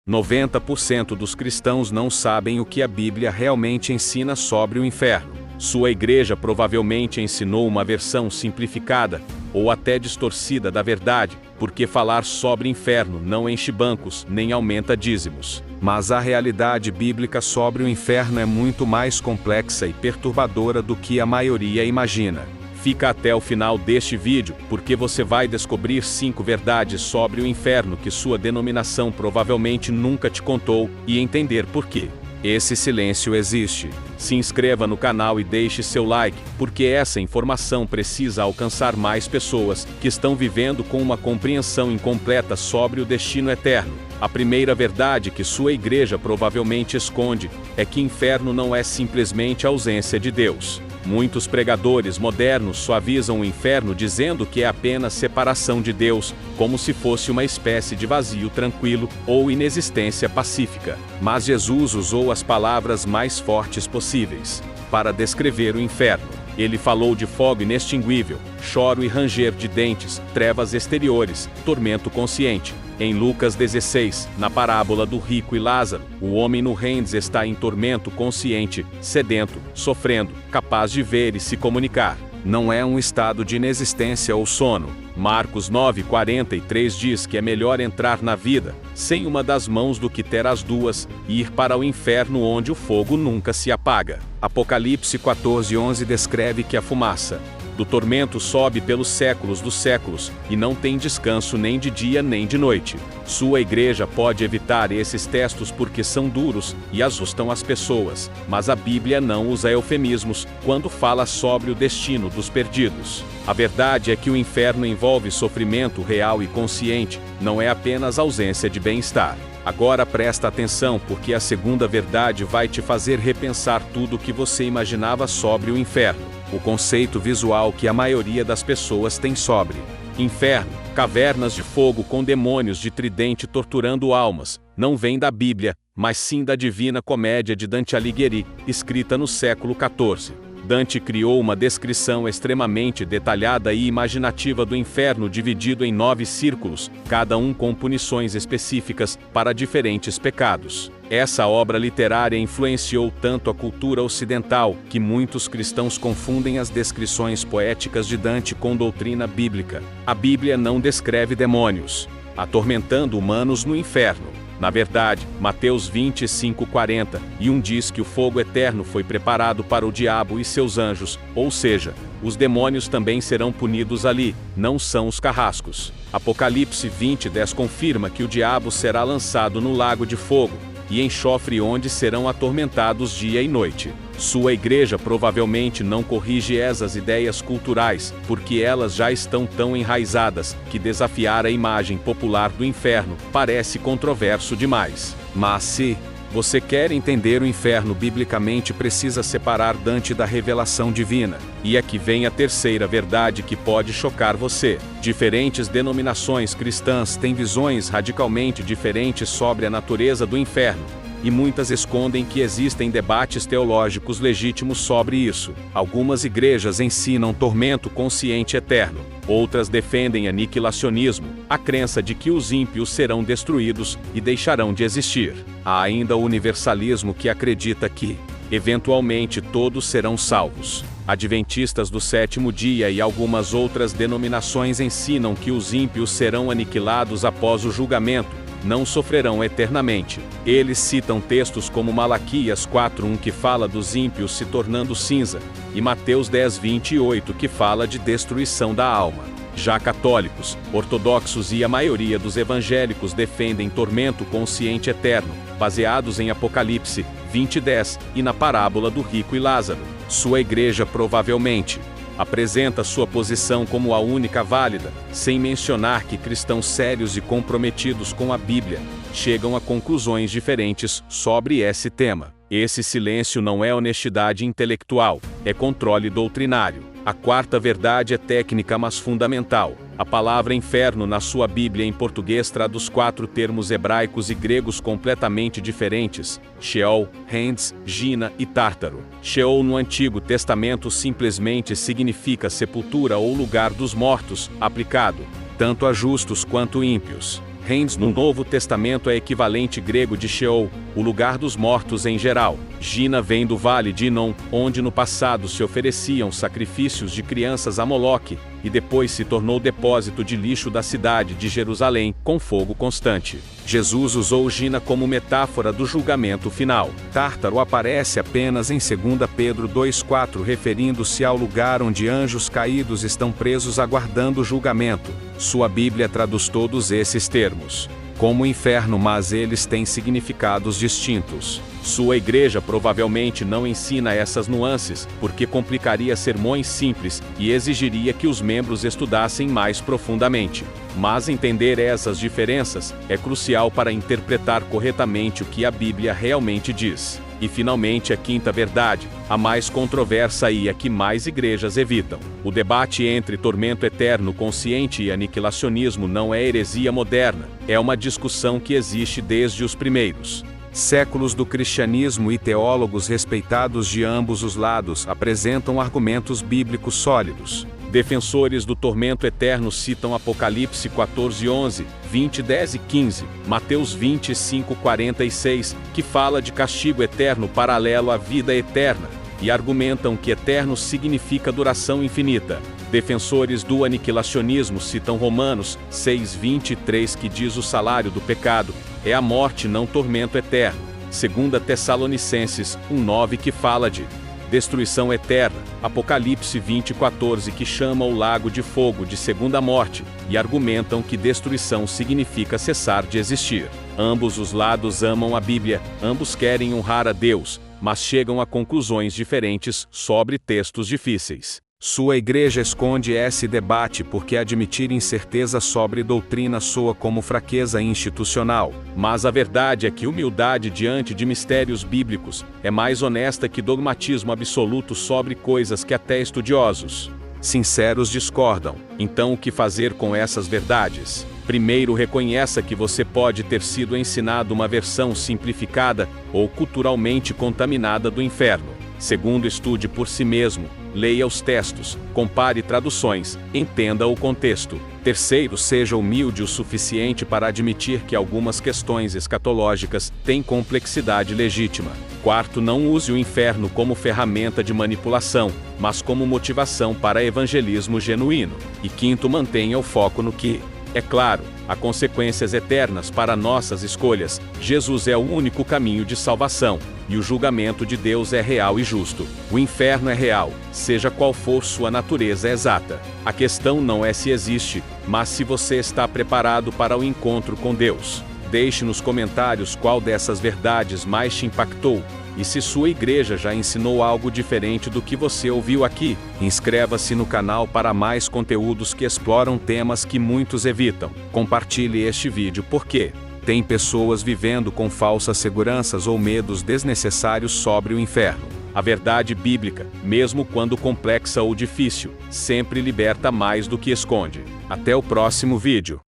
90% dos cristãos não sabem o que a Bíblia realmente ensina sobre o inferno. Sua igreja provavelmente ensinou uma versão simplificada, ou até distorcida da verdade, porque falar sobre inferno não enche bancos, nem aumenta dízimos. Mas a realidade bíblica sobre o inferno é muito mais complexa e perturbadora do que a maioria imagina. Fica até o final deste vídeo, porque você vai descobrir 5 verdades sobre o inferno que sua denominação provavelmente nunca te contou, e entender por quê esse silêncio existe. Se inscreva no canal e deixe seu like, porque essa informação precisa alcançar mais pessoas que estão vivendo com uma compreensão incompleta sobre o destino eterno. A primeira verdade que sua igreja provavelmente esconde é que inferno não é simplesmente a ausência de Deus. Muitos pregadores modernos suavizam o inferno dizendo que é apenas separação de Deus, como se fosse uma espécie de vazio tranquilo ou inexistência pacífica. Mas Jesus usou as palavras mais fortes possíveis para descrever o inferno. Ele falou de fogo inextinguível, choro e ranger de dentes, trevas exteriores, tormento consciente. Em Lucas 16, na parábola do rico e Lázaro, o homem no Hades está em tormento consciente, sedento, sofrendo, capaz de ver e se comunicar. Não é um estado de inexistência ou sono. Marcos 9:43 diz que é melhor entrar na vida sem uma das mãos do que ter as duas e ir para o inferno onde o fogo nunca se apaga. Apocalipse 14:11 descreve que a fumaça do tormento sobe pelos séculos dos séculos, e não tem descanso nem de dia nem de noite. Sua igreja pode evitar esses textos porque são duros e assustam as pessoas, mas a Bíblia não usa eufemismos quando fala sobre o destino dos perdidos. A verdade é que o inferno envolve sofrimento real e consciente, não é apenas ausência de bem-estar. Agora presta atenção, porque a segunda verdade vai te fazer repensar tudo o que você imaginava sobre o inferno. O conceito visual que a maioria das pessoas tem sobre inferno, cavernas de fogo com demônios de tridente torturando almas, não vem da Bíblia, mas sim da Divina Comédia de Dante Alighieri, escrita no século XIV. Dante criou uma descrição extremamente detalhada e imaginativa do inferno dividido em 9 círculos, cada um com punições específicas para diferentes pecados. Essa obra literária influenciou tanto a cultura ocidental, que muitos cristãos confundem as descrições poéticas de Dante com doutrina bíblica. A Bíblia não descreve demônios atormentando humanos no inferno. Na verdade, Mateus 25:41 diz que o fogo eterno foi preparado para o diabo e seus anjos, ou seja, os demônios também serão punidos ali, não são os carrascos. Apocalipse 20:10 confirma que o diabo será lançado no lago de fogo e enxofre, onde serão atormentados dia e noite. Sua igreja provavelmente não corrige essas ideias culturais, porque elas já estão tão enraizadas que desafiar a imagem popular do inferno parece controverso demais. Mas se você quer entender o inferno biblicamente, precisa separar Dante da revelação divina. E aqui vem a terceira verdade que pode chocar você. Diferentes denominações cristãs têm visões radicalmente diferentes sobre a natureza do inferno, e muitas escondem que existem debates teológicos legítimos sobre isso. Algumas igrejas ensinam tormento consciente eterno, outras defendem aniquilacionismo, a crença de que os ímpios serão destruídos e deixarão de existir. Há ainda o universalismo, que acredita que, eventualmente, todos serão salvos. Adventistas do sétimo dia e algumas outras denominações ensinam que os ímpios serão aniquilados após o julgamento, não sofrerão eternamente. Eles citam textos como Malaquias 4:1, que fala dos ímpios se tornando cinza, e Mateus 10:28, que fala de destruição da alma. Já católicos, ortodoxos e a maioria dos evangélicos defendem tormento consciente eterno, baseados em Apocalipse 20:10 e na parábola do rico e Lázaro. Sua igreja provavelmente apresenta sua posição como a única válida, sem mencionar que cristãos sérios e comprometidos com a Bíblia chegam a conclusões diferentes sobre esse tema. Esse silêncio não é honestidade intelectual, é controle doutrinário. A quarta verdade é técnica, mas fundamental. A palavra inferno na sua Bíblia em português traduz 4 termos hebraicos e gregos completamente diferentes: Sheol, Hades, Gina e Tártaro. Sheol no Antigo Testamento simplesmente significa sepultura ou lugar dos mortos, aplicado tanto a justos quanto ímpios. Hades no Novo Testamento é equivalente grego de Sheol, o lugar dos mortos em geral. Gina vem do vale de Inon, onde no passado se ofereciam sacrifícios de crianças a Moloque, e depois se tornou depósito de lixo da cidade de Jerusalém, com fogo constante. Jesus usou Gina como metáfora do julgamento final. Tártaro aparece apenas em 2 Pedro 2,4, referindo-se ao lugar onde anjos caídos estão presos aguardando o julgamento. Sua Bíblia traduz todos esses termos como inferno, mas eles têm significados distintos. Sua igreja provavelmente não ensina essas nuances, porque complicaria sermões simples e exigiria que os membros estudassem mais profundamente. Mas entender essas diferenças é crucial para interpretar corretamente o que a Bíblia realmente diz. E finalmente a quinta verdade, a mais controversa e a que mais igrejas evitam. O debate entre tormento eterno consciente e aniquilacionismo não é heresia moderna, é uma discussão que existe desde os primeiros séculos do cristianismo, e teólogos respeitados de ambos os lados apresentam argumentos bíblicos sólidos. Defensores do tormento eterno citam Apocalipse 14:11, 20:10 e 15, Mateus 25:46, que fala de castigo eterno paralelo à vida eterna, e argumentam que eterno significa duração infinita. Defensores do aniquilacionismo citam Romanos 6:23, que diz o salário do pecado é a morte, não tormento eterno. 2 Tessalonicenses 1:9, que fala de destruição eterna, Apocalipse 20:14, que chama o lago de fogo de segunda morte, e argumentam que destruição significa cessar de existir. Ambos os lados amam a Bíblia, ambos querem honrar a Deus, mas chegam a conclusões diferentes sobre textos difíceis. Sua igreja esconde esse debate porque admitir incerteza sobre doutrina soa como fraqueza institucional, mas a verdade é que humildade diante de mistérios bíblicos é mais honesta que dogmatismo absoluto sobre coisas que até estudiosos sinceros discordam. Então, o que fazer com essas verdades? Primeiro, reconheça que você pode ter sido ensinado uma versão simplificada ou culturalmente contaminada do inferno. Segundo, estude por si mesmo, leia os textos, compare traduções, entenda o contexto. Terceiro, seja humilde o suficiente para admitir que algumas questões escatológicas têm complexidade legítima. Quarto, não use o inferno como ferramenta de manipulação, mas como motivação para evangelismo genuíno. E quinto, mantenha o foco no que, é claro, há consequências eternas para nossas escolhas. Jesus é o único caminho de salvação, e o julgamento de Deus é real e justo. O inferno é real, seja qual for sua natureza exata. A questão não é se existe, mas se você está preparado para o encontro com Deus. Deixe nos comentários qual dessas verdades mais te impactou, e se sua igreja já ensinou algo diferente do que você ouviu aqui. Inscreva-se no canal para mais conteúdos que exploram temas que muitos evitam. Compartilhe este vídeo porque tem pessoas vivendo com falsas seguranças ou medos desnecessários sobre o inferno. A verdade bíblica, mesmo quando complexa ou difícil, sempre liberta mais do que esconde. Até o próximo vídeo.